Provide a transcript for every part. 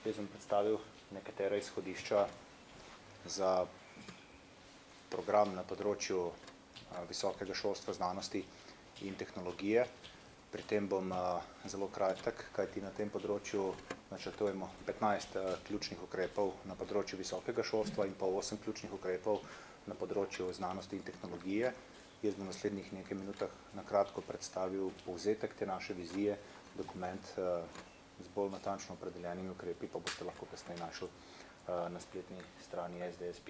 Jaz bom predstavil nekatera izhodišča za program na področju visokega šolstva, znanosti in tehnologije. Pri tem bom zelo kratek, kajti na tem področju načrtujemo 15 ključnih ukrepov na področju visokega šolstva in pa 8 ključnih ukrepov na področju znanosti in tehnologije. Jaz bom v naslednjih nekaj minutah na kratko predstavil povzetek te naše vizije, dokument z bolj natančno opredeljenimi ukrepi, pa boste lahko kasneje našli na spletni strani sds.si.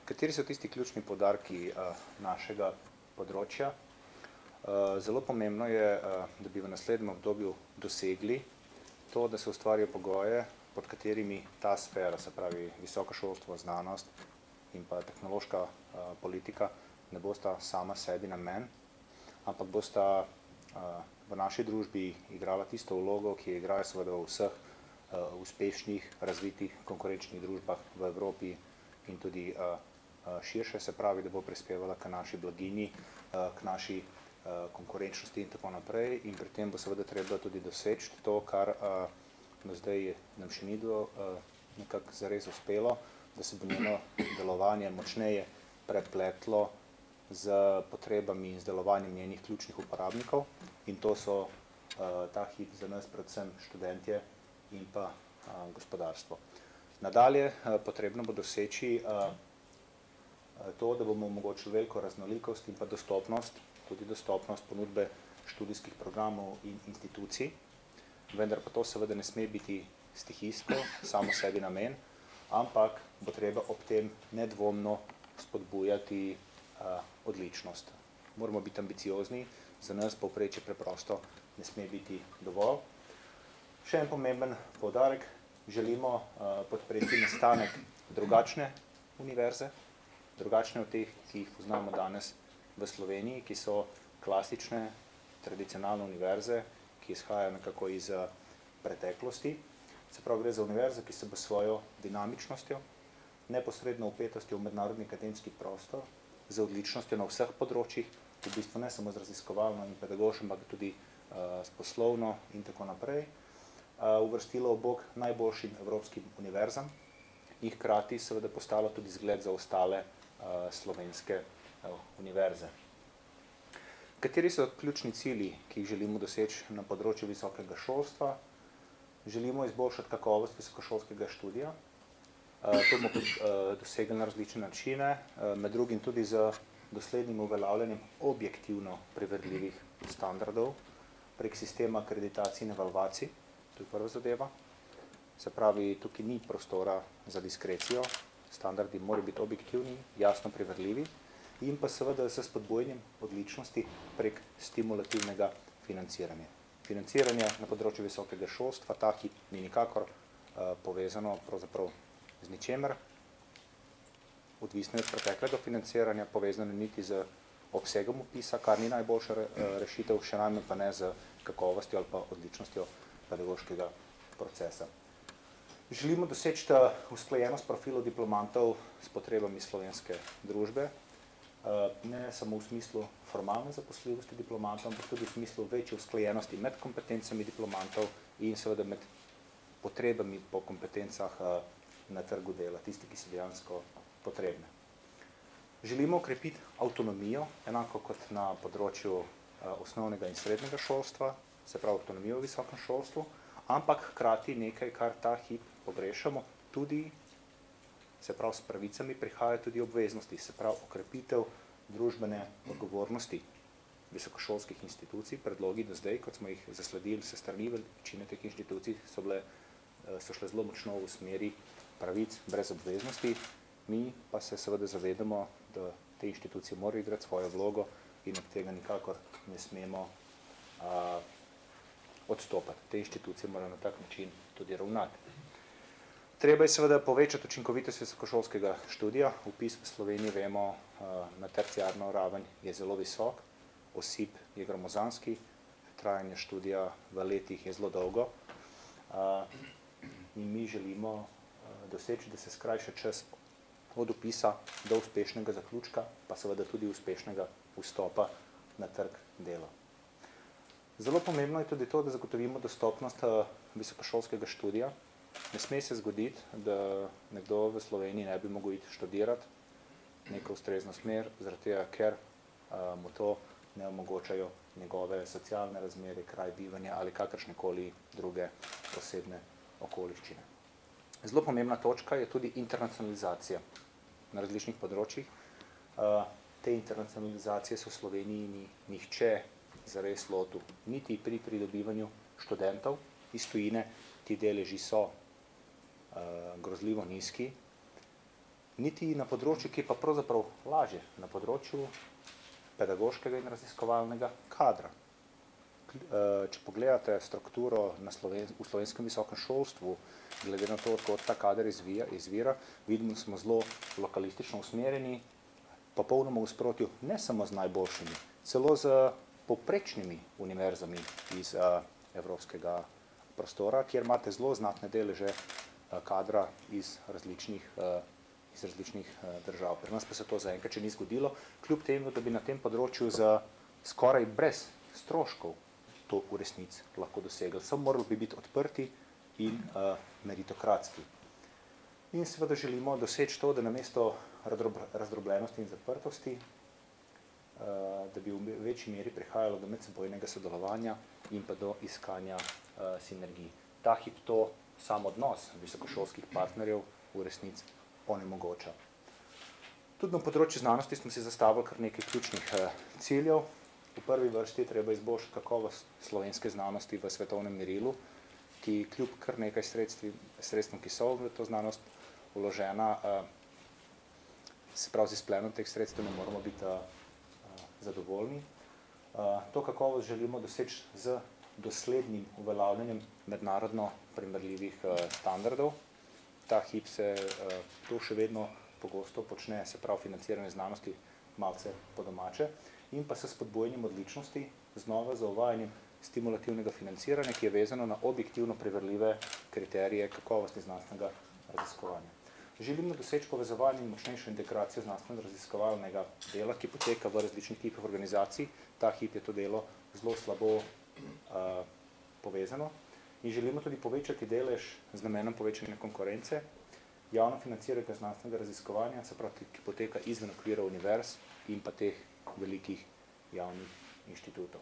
Kateri so tisti ključni poudarki našega področja? Zelo pomembno je, da bi v naslednjem obdobju dosegli to, da se ustvarijo pogoje, pod katerimi ta sfera, se pravi visoko šolstvo, znanost in pa tehnološka politika, ne bosta sama sebi namen, ampak bosta v naši družbi igrala tisto vlogo, ki jo igrajo seveda v vseh uspešnih, razvitih, konkurenčnih družbah v Evropi in tudi širše, se pravi, da bo prispevala k naši blaginji, k naši konkurenčnosti in tako naprej, in pri tem bo seveda treba tudi doseči to, kar do zdaj nam še ni nekako zares uspelo, da se bo njeno delovanje močneje prepletlo z potrebami in z delovanjem njenih ključnih uporabnikov, in to so ta hip za nas predvsem študentje in pa gospodarstvo. Nadalje potrebno bo doseči to, da bomo omogočili veliko raznolikost in pa dostopnost, tudi dostopnost ponudbe študijskih programov in institucij, vendar pa to seveda ne sme biti stihijsko, samo sebi namen, ampak bo treba ob tem nedvomno spodbujati odličnost. Moramo biti ambiciozni, za nas povprečje preprosto ne sme biti dovolj. Še en pomemben poudarek, želimo podpreti nastanek drugačne univerze, drugačne od teh, ki jih poznamo danes v Sloveniji, ki so klasične, tradicionalne univerze, ki izhajajo nekako iz preteklosti. Se pravi, gre za univerze, ki se bo svojo dinamičnostjo, neposredno vpetostjo v mednarodni akademski prostor, z odličnostjo na vseh področjih, v bistvu ne samo z raziskovalno in pedagoško, ampak tudi s poslovno in tako naprej, uvrstilo ob bok najboljšim evropskim univerzam in hkrati seveda postalo tudi zgled za ostale slovenske univerze. Kateri so ključni cilji, ki jih želimo doseči na področju visokega šolstva? Želimo izboljšati kakovost visokošolskega študija. To bomo dosegli na različne načine, med drugim tudi z doslednim uveljavljanjem objektivno preverljivih standardov prek sistema akreditacij in evalvacij, to je prva zadeva. Se pravi, tukaj ni prostora za diskrecijo, standardi morajo biti objektivni, jasno preverljivi in pa seveda s spodbujanjem odličnosti prek stimulativnega financiranja. Financiranje na področju visokega šolstva ta hip ni nikakor povezano pravzaprav z ničemer, odvisno je od preteklega financiranja, povezano niti z obsegom vpisa, kar ni najboljša rešitev, še najmanj pa ne z kakovostjo ali pa odličnostjo pedagoškega procesa. Želimo doseči usklajenost profilov diplomantov s potrebami slovenske družbe, ne samo v smislu formalne zaposljivosti diplomantov, ampak tudi v smislu večje usklajenosti med kompetencami diplomantov in seveda med potrebami po kompetencah na trgu dela, tisti, ki so dejansko potrebne. Želimo okrepiti avtonomijo, enako kot na področju osnovnega in srednjega šolstva, se pravi avtonomijo v visokem šolstvu, ampak hkrati nekaj, kar ta hip pogrešamo, tudi se pravi s pravicami prihajajo tudi obveznosti, se pravi okrepitev družbene odgovornosti visokošolskih institucij. Predlogi do zdaj, kot smo jih zasledili se strani večine teh inštitucij, so šle zelo močno v smeri pravic brez obveznosti, mi pa se seveda zavedamo, da te inštitucije morajo igrati svojo vlogo in od tega nikakor ne smemo odstopati. Te inštitucije morajo na tak način tudi ravnati. Treba je seveda povečati učinkovitost visokošolskega študija. Vpis v Sloveniji, vemo, na terciarno raven je zelo visok, osip je gromozanski, trajanje študija v letih je zelo dolgo in mi želimo doseči, da se skrajša čas od vpisa do uspešnega zaključka, pa seveda tudi uspešnega vstopa na trg dela. Zelo pomembno je tudi to, da zagotovimo dostopnost visokošolskega študija. Ne sme se zgoditi, da nekdo v Sloveniji ne bi mogel iti študirati neko ustrezno smer, zaradi tega, ker mu to ne omogočajo njegove socialne razmere, kraj bivanja ali kakršnekoli druge posebne okoliščine. Zelo pomembna točka je tudi internacionalizacija na različnih področjih. Te internacionalizacije se v Sloveniji ni nihče zares lotil, niti pri pridobivanju študentov iz tujine, ti deleži so grozljivo nizki, niti na področju, ki je pa pravzaprav lažje, na področju pedagoškega in raziskovalnega kadra. Če pogledate strukturo v slovenskem visokem šolstvu, glede na to, odkot ta kader izvira, vidimo, da smo zelo lokalistično usmerjeni, popolnoma v nasprotju ne samo z najboljšimi, celo z povprečnimi univerzami iz evropskega prostora, kjer imate zelo znatne deleže kadra iz različnih držav. Pri nas pa se to zaenkrat še ni zgodilo, kljub temu, da bi na tem področju skoraj brez stroškov to v resnici lahko dosegli. Samo morali bi biti odprti in meritokratski. In seveda želimo doseči to, da namesto razdrobljenosti in zaprtosti, da bi v večji meri prihajalo do medsebojnega sodelovanja in pa do iskanja sinergij. Ta hip to sam odnos visokošolskih partnerjev v resnici onemogoča. Tudi na področju znanosti smo si zastavili kar nekaj ključnih ciljev. V prvi vrsti je treba izboljšati kakovost slovenske znanosti v svetovnem merilu, ki kljub kar nekaj sredstvom, ki so v to znanost vložena, se pravi z izplenom teh sredstev ne moramo biti zadovoljni. To kakovost želimo doseči z doslednim uveljavljanjem mednarodno primerljivih standardov. Ta hip se to še vedno pogosto počne, se pravi financiranje znanosti malce po domače, in pa se spodbujanjem odličnosti, znova za uvajanjem stimulativnega financiranja, ki je vezano na objektivno preverljive kriterije kakovosti znanstvenega raziskovanja. Želimo doseči povezovanje in močnejšo integracijo znanstveno-raziskovalnega dela, ki poteka v različnih tipih organizacij. Ta hip je to delo zelo slabo povezano. In želimo tudi povečati delež z namenom povečanja konkurence, javno financiranega znanstvenega raziskovanja, se pravi, ki poteka izven okvira univerz in pa teh velikih javnih inštitutov.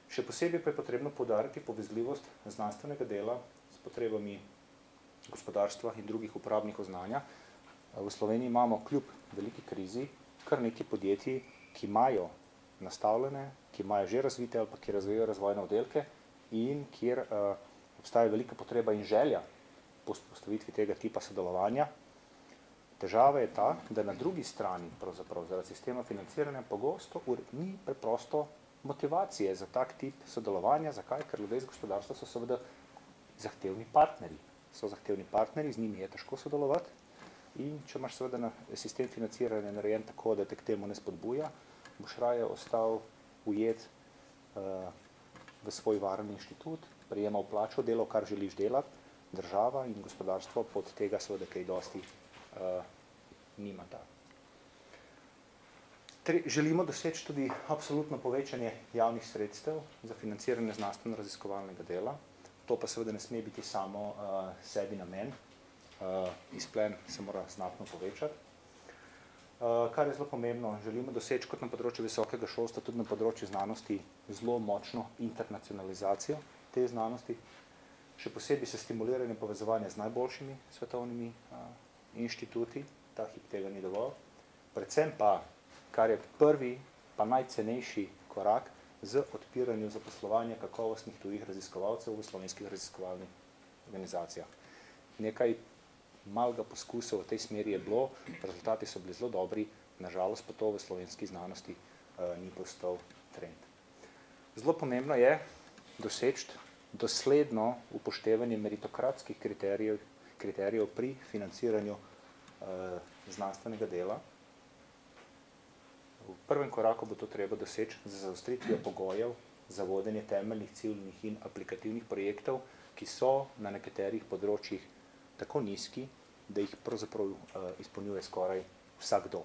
Še posebej pa je potrebno poudariti povezljivost znanstvenega dela s potrebami gospodarstva in drugih uporabnikov znanja. V Sloveniji imamo kljub veliki krizi kar nekaj podjetij, ki imajo nastavljene, ki imajo že razvite ali pa ki razvijajo razvojne oddelke in kjer obstaja velika potreba in želja po postavitvi tega tipa sodelovanja. Težava je ta, da na drugi strani, pravzaprav zaradi sistema financiranja, pogosto ni preprosto motivacije za tak tip sodelovanja. Zakaj? Ker ljudje iz gospodarstva so seveda zahtevni partnerji. So zahtevni partnerji, z njimi je težko sodelovati in če imaš seveda sistem financiranja narejen tako, da te k temu ne spodbuja, boš raje ostal ujet v svoj varni inštitut, prejemal plačo, delal, kar želiš delati, država in gospodarstvo pod tega seveda kaj dosti nimata. Želimo doseči tudi absolutno povečanje javnih sredstev za financiranje znanstveno-raziskovalnega dela. To pa seveda ne sme biti samo sebi namen. Izplen se mora znatno povečati. Kar je zelo pomembno, želimo doseči kot na področju visokega šolstva, tudi na področju znanosti, zelo močno internacionalizacijo te znanosti. Še posebej se stimuliranje povezovanja z najboljšimi svetovnimi inštituti, ta hip tega ni dovolj. Predvsem pa, kar je prvi pa najcenejši korak, z odpiranju zaposlovanja kakovostnih tujih raziskovalcev v slovenskih raziskovalnih organizacijah. Nekaj malega poskusov v tej smeri je bilo, rezultati so bili zelo dobri, nažalost pa to v slovenski znanosti ni postal trend. Zelo pomembno je doseči dosledno upoštevanje meritokratskih kriterijev pri financiranju znanstvenega dela. V prvem koraku bo to treba doseči z zaostritvijo pogojev za vodenje temeljnih, ciljnih in aplikativnih projektov, ki so na nekaterih področjih tako nizki, da jih pravzaprav izpolnjuje skoraj vsakdo.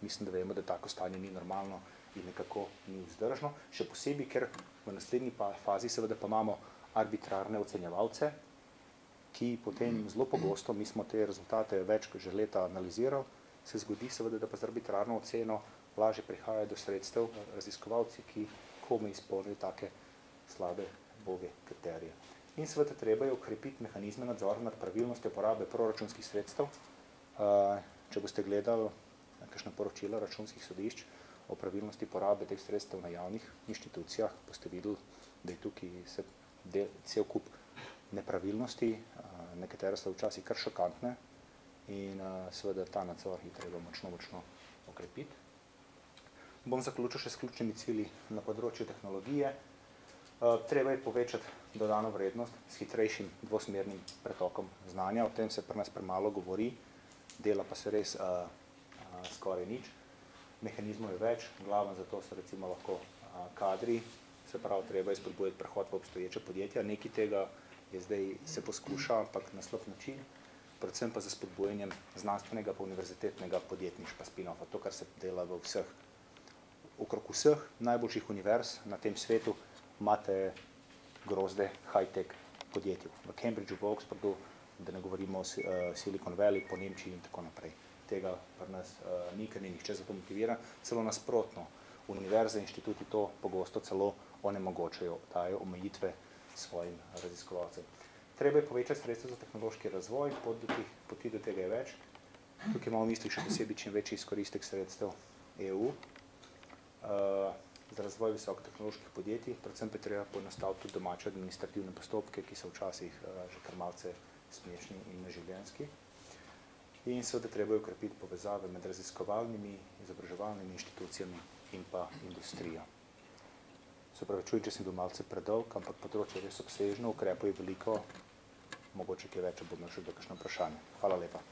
Mislim, da vemo, da tako stanje ni normalno in nekako ni vzdržno, še posebej, ker v naslednji fazi seveda pa imamo arbitrarne ocenjevalce, ki potem zelo pogosto, mi smo te rezultate več kot že leta analizirali, se zgodi seveda, da pa z arbitrarno oceno lažje prihajajo do sredstev raziskovalci, ki komaj izpolnijo take slabe boge kriterije. In seveda treba je ukrepiti mehanizme nadzora nad pravilnostjo porabe proračunskih sredstev. Če boste gledali kakšna poročila računskih sodišč o pravilnosti porabe teh sredstev na javnih inštitucijah, boste videli, da je tukaj cel kup nepravilnosti, nekatere so včasih kar šokantne in seveda ta nadzor je treba močno okrepiti. Bom zaključil še s ključnimi cilji na področju tehnologije. Treba je povečati dodano vrednost s hitrejšim dvosmernim pretokom znanja, o tem se pri nas premalo govori, dela pa se res skoraj nič. Mehanizmov je več, glaven za to so recimo lahko kadri, se pravi, treba je spodbujati prehod v obstoječe podjetja, nekaj tega je zdaj se poskuša, ampak na slab način, predvsem pa za spodbujanjem znanstvenega pa univerzitetnega podjetništva spin-offa, to, kar se dela v okrog vseh najboljših univerz na tem svetu, imate grozde high-tech podjetij. V Cambridgeu, v Oxfordu, da ne govorimo o Silicon Valley, po Nemčiji in tako naprej. Tega pri nas ni, ker ni nihče za to motiviran, celo nasprotno. Univerze, inštituti to pogosto celo onemogočajo, dajo omejitve svojim raziskovalcem. Treba je povečati sredstva za tehnološki razvoj, poti do tega je več. Tukaj imamo v mislih še posebej čim večji izkoristek sredstev EU za razvoj visokotehnoloških podjetij, predvsem pa treba poenostaviti tudi domače administrativne postopke, ki so včasih že kar malce smešni in neživljenjski. In seveda treba je ukrepiti povezave med raziskovalnimi, izobraževalnimi inštitucijami in pa industrijo. Se opravičujem, če sem bil malce predolg, ampak področje je res obsežno, ukrepov je veliko, mogoče kaj več, če bomo šli do kakšno vprašanje. Hvala lepa.